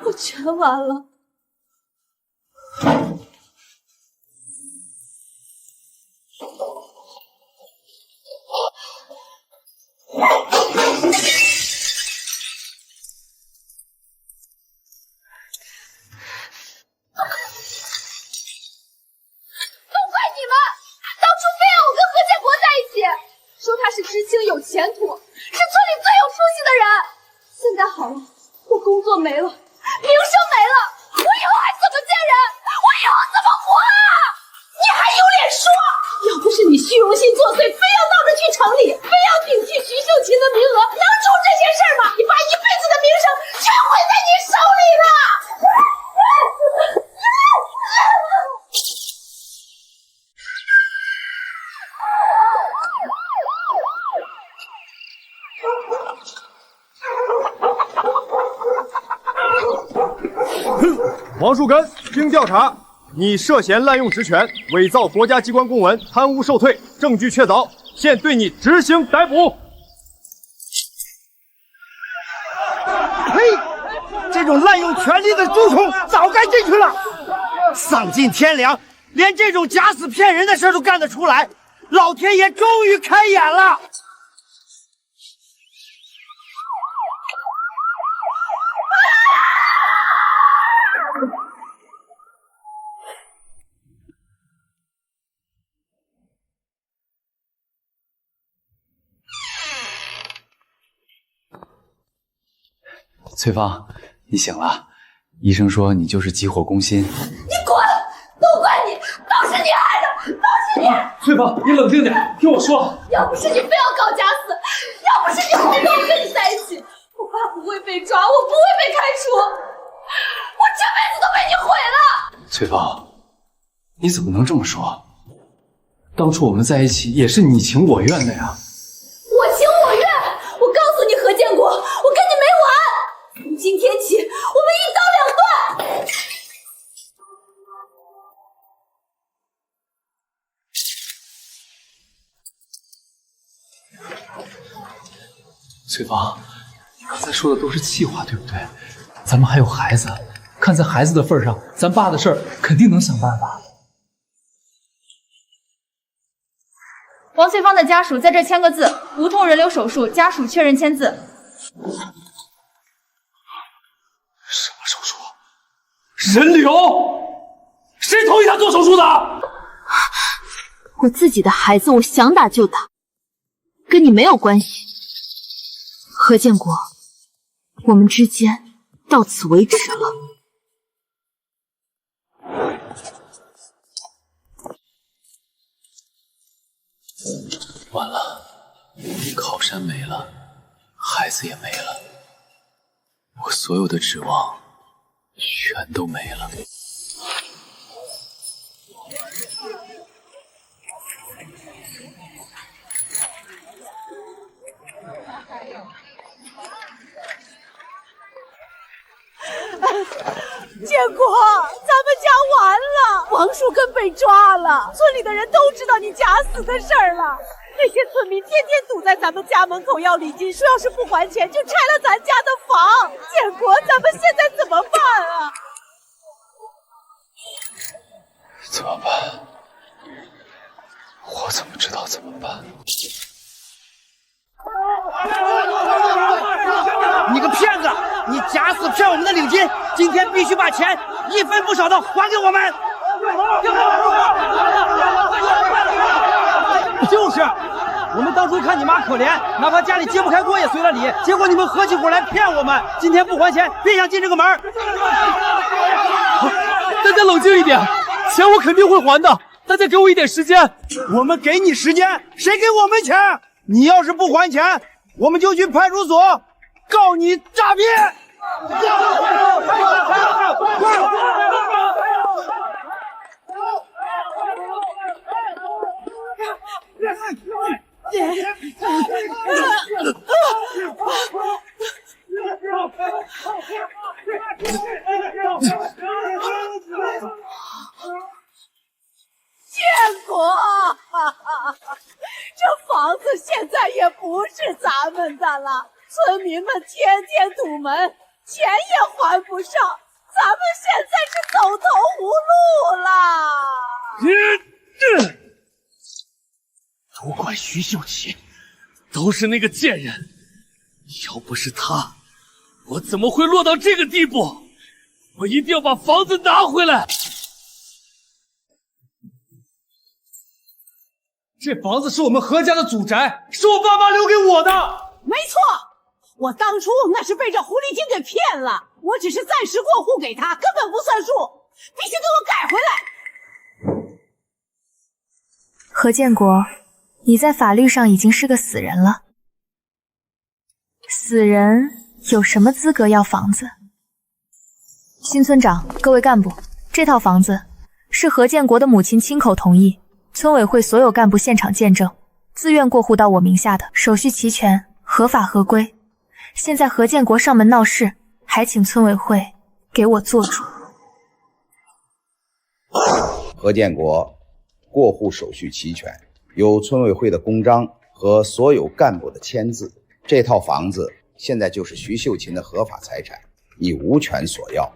我全完了。说他是知青有前途，是村里最有出息的人。现在好了，我工作没了，名声没了，我以后还怎么见人？我以后怎么活啊？你还有脸说？要不是你虚荣心作祟，非要闹着去城里，非要顶替徐秀琴的名额，能出这些事儿吗？你爸一辈子的名声全毁在你手里了。王树根，经调查，你涉嫌滥用职权，伪造国家机关公文，贪污受退，证据确凿，现对你执行逮捕。呸！这种滥用权力的蛀虫早该进去了。丧尽天良，连这种假死骗人的事都干得出来，老天爷终于开眼了。翠芳，你醒了。医生说你就是急火攻心。你滚！都怪你，都是你害的，都是你！翠芳，你冷静点，听我说。要不是你非要搞假死，要不是你哄着我跟你在一起，我爸不会被抓，我不会被开除，我这辈子都被你毁了。翠芳，你怎么能这么说？当初我们在一起也是你情我愿的呀。我情我愿，我告诉你何建国，我跟你没完。从今天起，我们一刀两断。翠芳，你刚才说的都是气话，对不对？咱们还有孩子，看在孩子的份上，咱爸的事儿肯定能想办法。王翠芳的家属在这签个字，无痛人流手术，家属确认签字。什么手术？人流？谁同意他做手术的？我自己的孩子，我想打就打，跟你没有关系。何建国，我们之间到此为止了。完了，靠山没了，孩子也没了，我所有的指望全都没了。建国，咱们家完了，王树根被抓了，村里的人都知道你假死的事儿了。那些村民天天堵在咱们家门口要礼金，说要是不还钱就拆了咱家的房。建国，咱们现在怎么办啊？怎么办？我怎么知道怎么办？你个骗子！你假死骗我们的礼金，今天必须把钱一分不少的还给我们！就是，我们当初看你妈可怜，哪怕家里揭不开锅也随了礼，结果你们合起伙来骗我们，今天不还钱，别想进这个门！大家冷静一点，钱我肯定会还的，大家给我一点时间。我们给你时间，谁给我们钱？你要是不还钱，我们就去派出所告你诈骗！建国，这房子现在也不是咱们的了，村民们天天堵门，钱也还不上，咱们现在是走投无路了。都怪徐秀琴，都是那个贱人，要不是他，我怎么会落到这个地步？我一定要把房子拿回来。这房子是我们何家的祖宅，是我爸妈留给我的。没错，我当初那是被这狐狸精给骗了，我只是暂时过户给他，根本不算数，必须给我改回来。何建国，你在法律上已经是个死人了。死人有什么资格要房子？新村长，各位干部，这套房子是何建国的母亲亲口同意，村委会所有干部现场见证，自愿过户到我名下的，手续齐全，合法合规。现在何建国上门闹事，还请村委会给我做主。何建国过户手续齐全，有村委会的公章和所有干部的签字。这套房子现在就是徐秀琴的合法财产，你无权索要。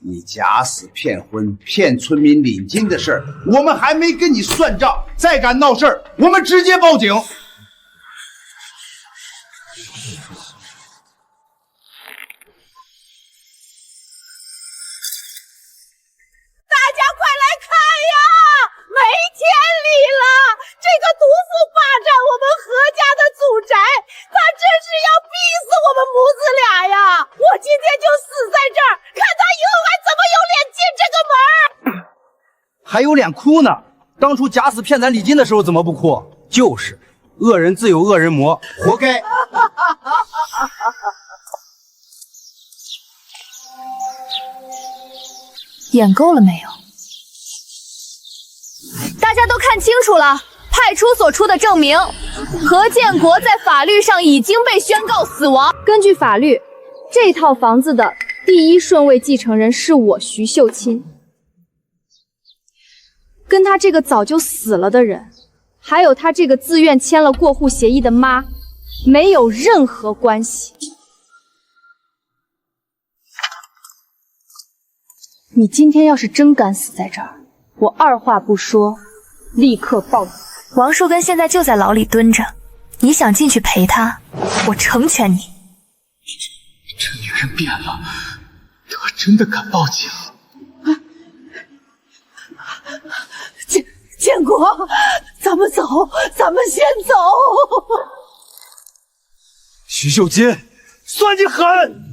你假死骗婚骗村民领金的事儿，我们还没跟你算账，再敢闹事儿，我们直接报警。大家快来看呀，没天理了！这个毒妇霸占我们何家的祖宅，他真是要逼死我们母子还有脸哭呢？当初假死骗咱李金的时候怎么不哭？就是，恶人自有恶人磨，活该。演够了没有？大家都看清楚了，派出所出的证明，何建国在法律上已经被宣告死亡。根据法律，这套房子的第一顺位继承人是我徐秀清，跟他这个早就死了的人，还有他这个自愿签了过户协议的妈，没有任何关系。你今天要是真敢死在这儿，我二话不说，立刻报警。王树根现在就在牢里蹲着，你想进去陪他，我成全你。这女人变了，她真的敢报警？建国，咱们走，咱们先走。徐秀金，算你狠！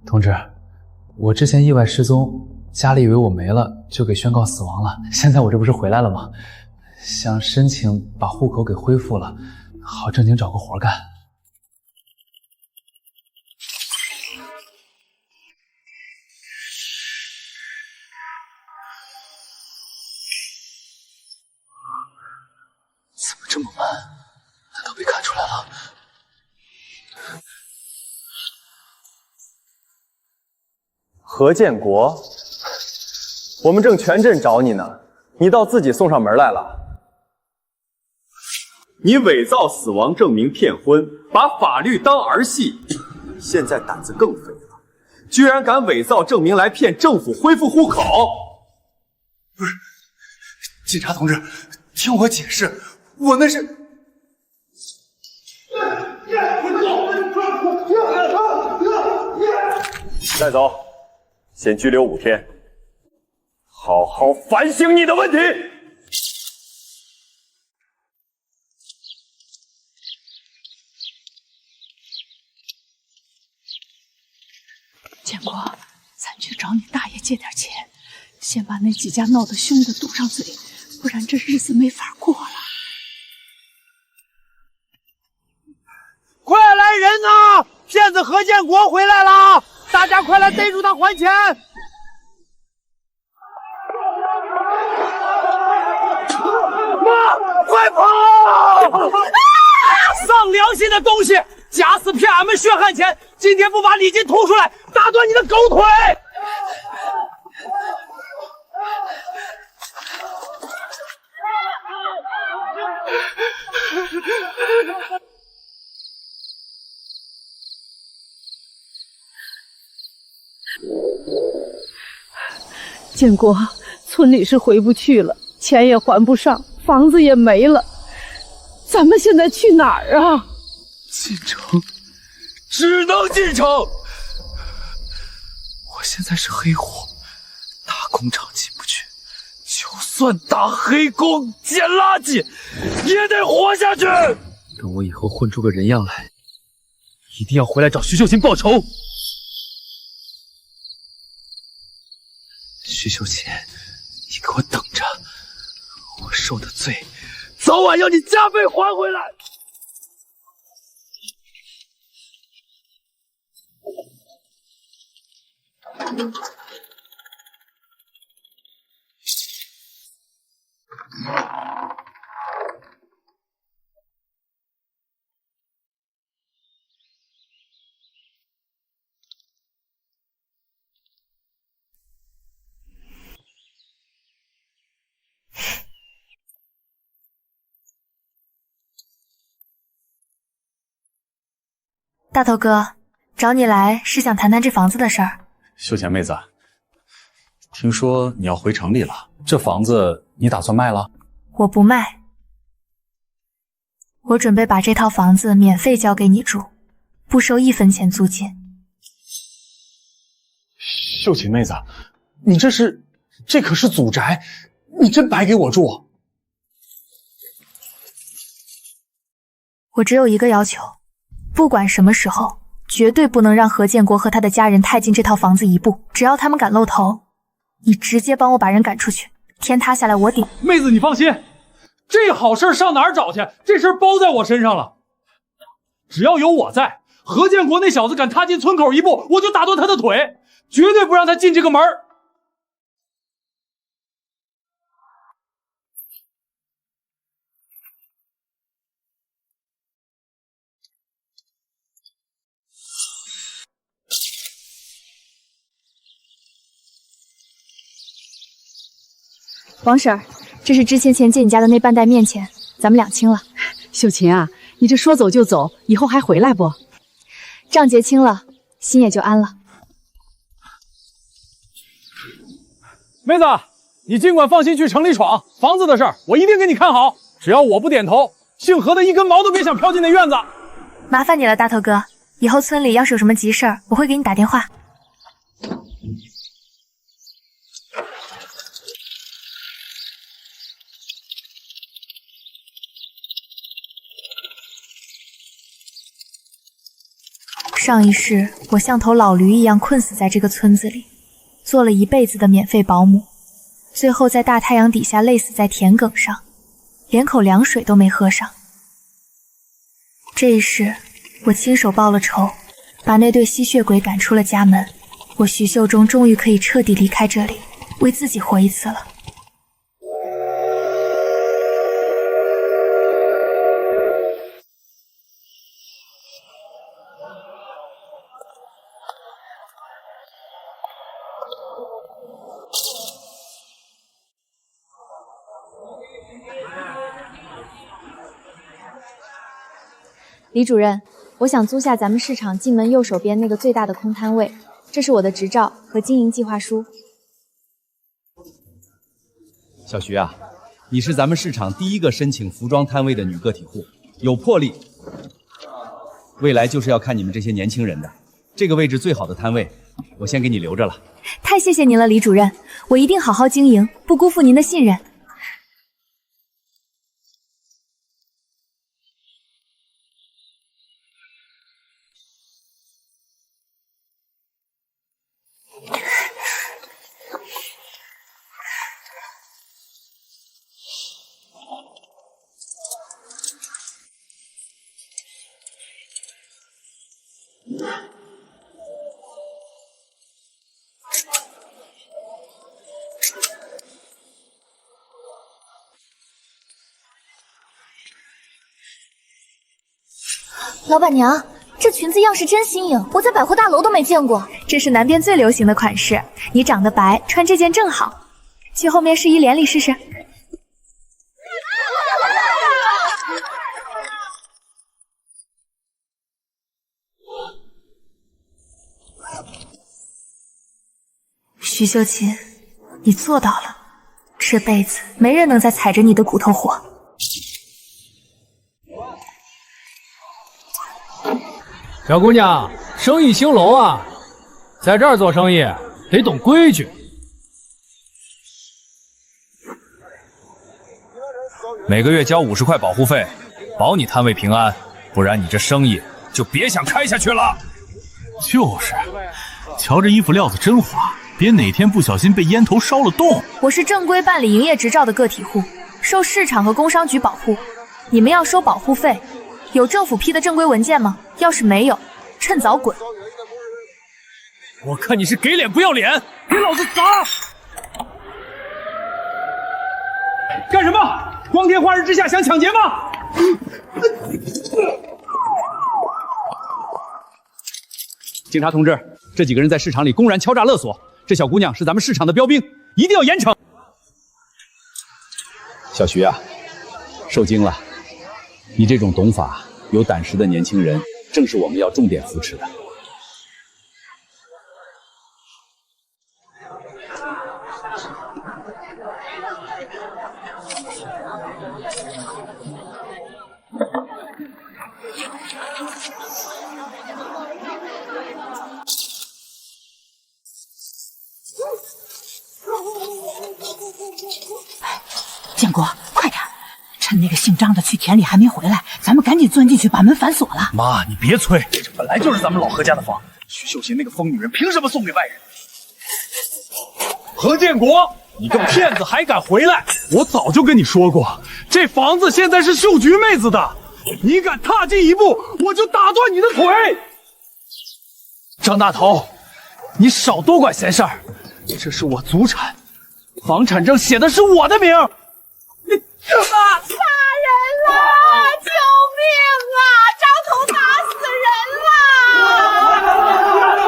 同志，我之前意外失踪，家里以为我没了，就给宣告死亡了。现在我这不是回来了吗？想申请把户口给恢复了，好正经找个活干。怎么这么慢？难道被看出来了？何建国，我们正全镇找你呢，你倒自己送上门来了。你伪造死亡证明骗婚，把法律当儿戏，现在胆子更肥了，居然敢伪造证明来骗政府恢复户口。不是，警察同志，听我解释，我那是……带走，先拘留5天，好好反省你的问题。建国，咱去找你大爷借点钱，先把那几家闹得凶的堵上嘴，不然这日子没法过了。快来人呐！骗子何建国回来了，大家快来逮住他还钱！妈，快跑！丧良心的东西，假死骗俺们血汗钱，今天不把礼金吐出来，打断你的狗腿！建国，村里是回不去了，钱也还不上，房子也没了，咱们现在去哪儿啊？进城，只能进城。我现在是黑户，大工厂进不去，就算打黑工捡垃圾，也得活下去。等我以后混出个人样来，一定要回来找徐秀琴报仇。徐秀琴，你给我等着！我受的罪，早晚要你加倍还回来！大头哥，找你来是想谈谈这房子的事儿。秀贤妹子，听说你要回城里了，这房子你打算卖了？我不卖，我准备把这套房子免费交给你住，不收1分钱租金。秀琴妹子，你这可是祖宅，你真白给我住？我只有一个要求，不管什么时候，绝对不能让何建国和他的家人踏进这套房子一步。只要他们敢露头，你直接帮我把人赶出去，天塌下来我顶。妹子，你放心，这好事上哪儿找去？这事包在我身上了。只要有我在，何建国那小子敢踏进村口一步，我就打断他的腿，绝对不让他进这个门。王婶儿，这是知县前借你家的那半袋面钱，咱们两清了。秀琴啊，你这说走就走，以后还回来不？账结清了，心也就安了。妹子，你尽管放心去城里闯，房子的事儿我一定给你看好。只要我不点头，姓何的一根毛都别想飘进那院子。麻烦你了，大头哥，以后村里要是有什么急事儿，我会给你打电话。上一世，我像头老驴一样困死在这个村子里，做了一辈子的免费保姆，最后在大太阳底下累死在田埂上，连口凉水都没喝上。这一世，我亲手报了仇，把那对吸血鬼赶出了家门，我徐秀中终于可以彻底离开这里，为自己活一次了。李主任，我想租下咱们市场进门右手边那个最大的空摊位，这是我的执照和经营计划书。小徐啊，你是咱们市场第一个申请服装摊位的女个体户，有魄力，未来就是要看你们这些年轻人的。这个位置最好的摊位，我先给你留着了。太谢谢您了，李主任，我一定好好经营，不辜负您的信任。老板娘，这裙子样式真新颖，我在百货大楼都没见过。这是南边最流行的款式，你长得白，穿这件正好。去后面试衣帘里试试。徐秀琴，你做到了，这辈子没人能再踩着你的骨头活。小姑娘，生意兴隆啊，在这儿做生意得懂规矩。每个月交50块保护费，保你摊位平安，不然你这生意就别想开下去了。就是，瞧这衣服料子真滑，别哪天不小心被烟头烧了洞。我是正规办理营业执照的个体户，受市场和工商局保护。你们要收保护费，有政府批的正规文件吗？要是没有，趁早滚！我看你是给脸不要脸，给老子砸！干什么？光天化日之下想抢劫吗？警察同志，这几个人在市场里公然敲诈勒索，这小姑娘是咱们市场的标兵，一定要严惩。小徐啊，受惊了。你这种懂法、有胆识的年轻人，正是我们要重点扶持的。建国，快点，趁那个姓紧张的去田里还没回来，咱们赶紧钻进去把门反锁了。妈，你别催，这本来就是咱们老何家的房，徐秀琴那个疯女人凭什么送给外人？何建国，你个骗子还敢回来！我早就跟你说过，这房子现在是秀菊妹子的，你敢踏进一步，我就打断你的腿！张大头，你少多管闲事儿，这是我祖产，房产证写的是我的名。你什么？杀人了！救命啊！张头打死人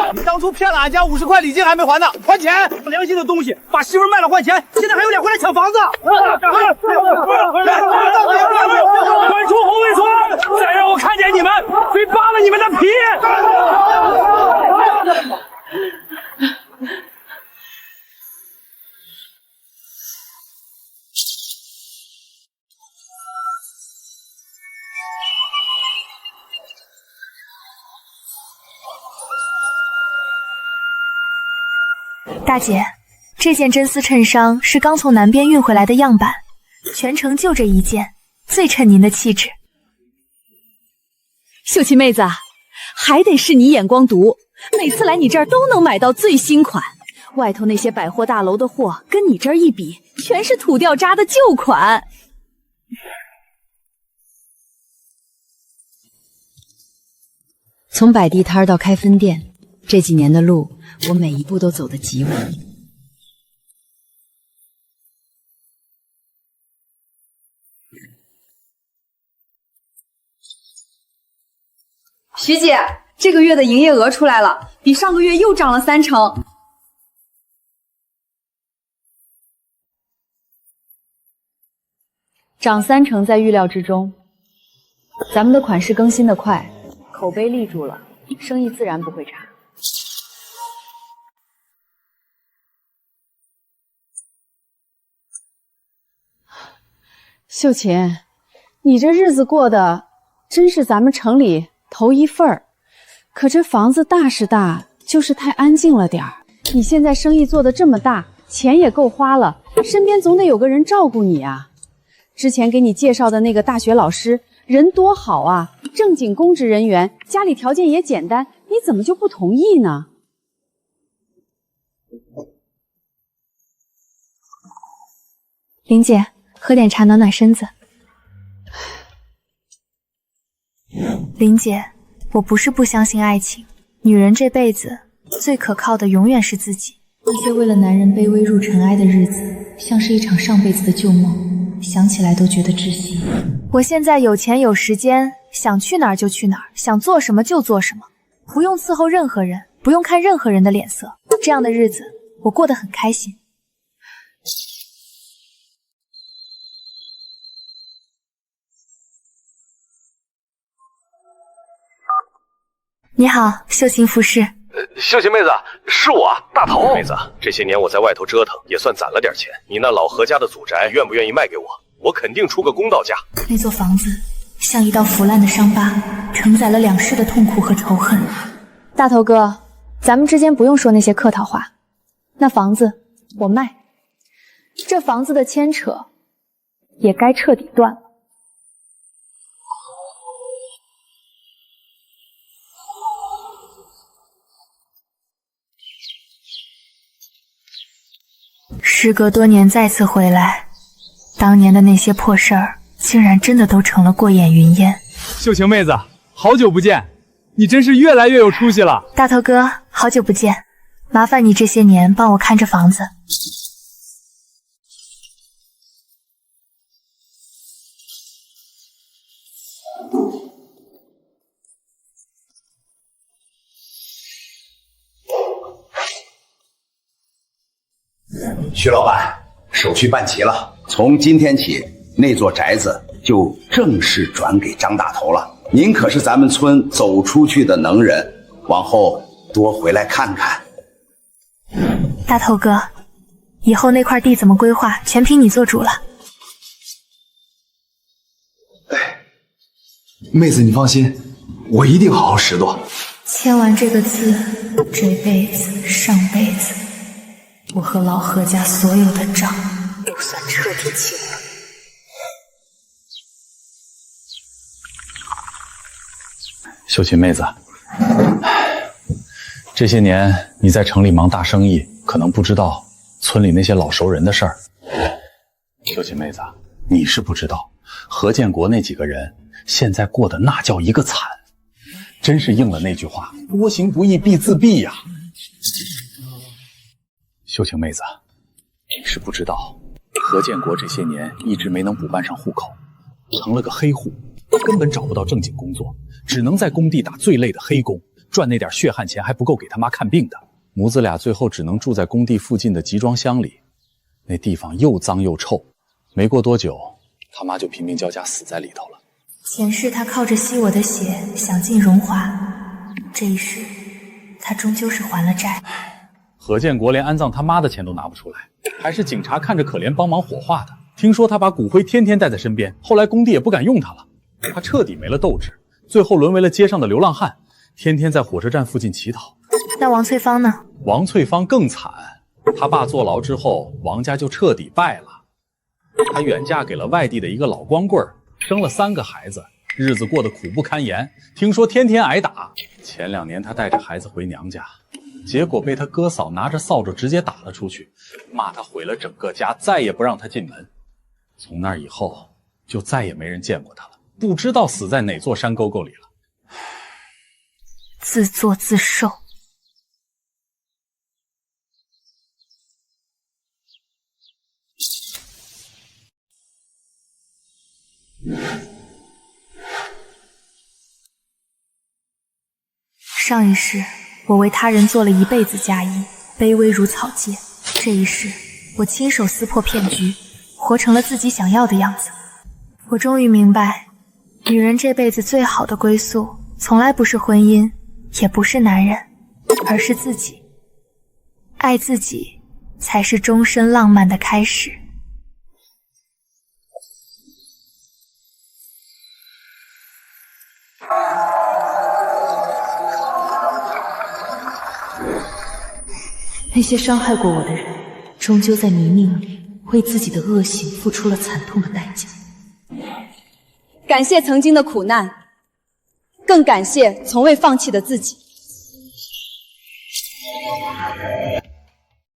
了！你当初骗了俺家50块礼金还没还呢，还钱！良心的东西，把媳妇卖了换钱，现在还有脸回来抢房子！滚出红卫村！再让我看见你们，非扒了你们的皮！大姐，这件真丝衬衫是刚从南边运回来的样板，全程就这一件，最衬您的气质。秀琴妹子，还得是你眼光毒，每次来你这儿都能买到最新款，外头那些百货大楼的货跟你这儿一比，全是土掉渣的旧款。从摆地摊到开分店，这几年的路，我每一步都走得极稳。徐姐，这个月的营业额出来了，比上个月又涨了30%。涨30%在预料之中，咱们的款式更新得快，口碑立住了，生意自然不会差。秀琴，你这日子过得真是咱们城里头一份儿，可这房子大是大，就是太安静了点儿。你现在生意做得这么大，钱也够花了，身边总得有个人照顾你啊。之前给你介绍的那个大学老师，人多好啊，正经公职人员，家里条件也简单，你怎么就不同意呢？林姐，喝点茶暖暖身子。林姐，我不是不相信爱情，女人这辈子最可靠的永远是自己。那些为了男人卑微入尘埃的日子，像是一场上辈子的旧梦，想起来都觉得窒息。我现在有钱有时间，想去哪儿就去哪儿，想做什么就做什么，不用伺候任何人，不用看任何人的脸色，这样的日子我过得很开心。你好，秀琴服饰。秀琴妹子，是我大头。妹子，这些年我在外头折腾，也算攒了点钱。你那老何家的祖宅，愿不愿意卖给我？我肯定出个公道价。那座房子像一道腐烂的伤疤，承载了两世的痛苦和仇恨。大头哥，咱们之间不用说那些客套话。那房子我卖，这房子的牵扯也该彻底断了。时隔多年再次回来，当年的那些破事儿，竟然真的都成了过眼云烟。秀琴妹子，好久不见，你真是越来越有出息了。大头哥，好久不见，麻烦你这些年帮我看着房子。徐老板，手续办齐了，从今天起，那座宅子就正式转给张大头了。您可是咱们村走出去的能人，往后多回来看看。大头哥，以后那块地怎么规划，全凭你做主了。妹子，你放心，我一定好好拾掇。签完这个字，这辈子、上辈子，我和老何家所有的账都算彻底清了。秀琴妹子，这些年你在城里忙大生意，可能不知道村里那些老熟人的事儿。秀琴妹子，你是不知道，何建国那几个人现在过得那叫一个惨，真是应了那句话：多行不义必自毙呀。秀琴妹子，你是不知道，何建国这些年一直没能补办上户口，成了个黑户，根本找不到正经工作，只能在工地打最累的黑工，赚那点血汗钱还不够给他妈看病的。母子俩最后只能住在工地附近的集装箱里，那地方又脏又臭。没过多久，他妈就贫病交加死在里头了。前世他靠着吸我的血享尽荣华，这一世他终究是还了债。何建国连安葬他妈的钱都拿不出来，还是警察看着可怜帮忙火化的。听说他把骨灰天天带在身边，后来工地也不敢用他了。他彻底没了斗志，最后沦为了街上的流浪汉，天天在火车站附近乞讨。那王翠芳呢？王翠芳更惨，他爸坐牢之后，王家就彻底败了。她远嫁给了外地的一个老光棍，生了3个孩子，日子过得苦不堪言。听说天天挨打。前2年她带着孩子回娘家，结果被她哥嫂拿着扫帚直接打了出去，骂她毁了整个家，再也不让她进门。从那以后，就再也没人见过她了，不知道死在哪座山沟沟里了。自作自受。上一世，我为他人做了一辈子嫁衣，卑微如草芥。这一世，我亲手撕破骗局，活成了自己想要的样子。我终于明白，女人这辈子最好的归宿，从来不是婚姻，也不是男人，而是自己。爱自己，才是终身浪漫的开始。那些伤害过我的人，终究在泥泞里为自己的恶行付出了惨痛的代价。感谢曾经的苦难，更感谢从未放弃的自己。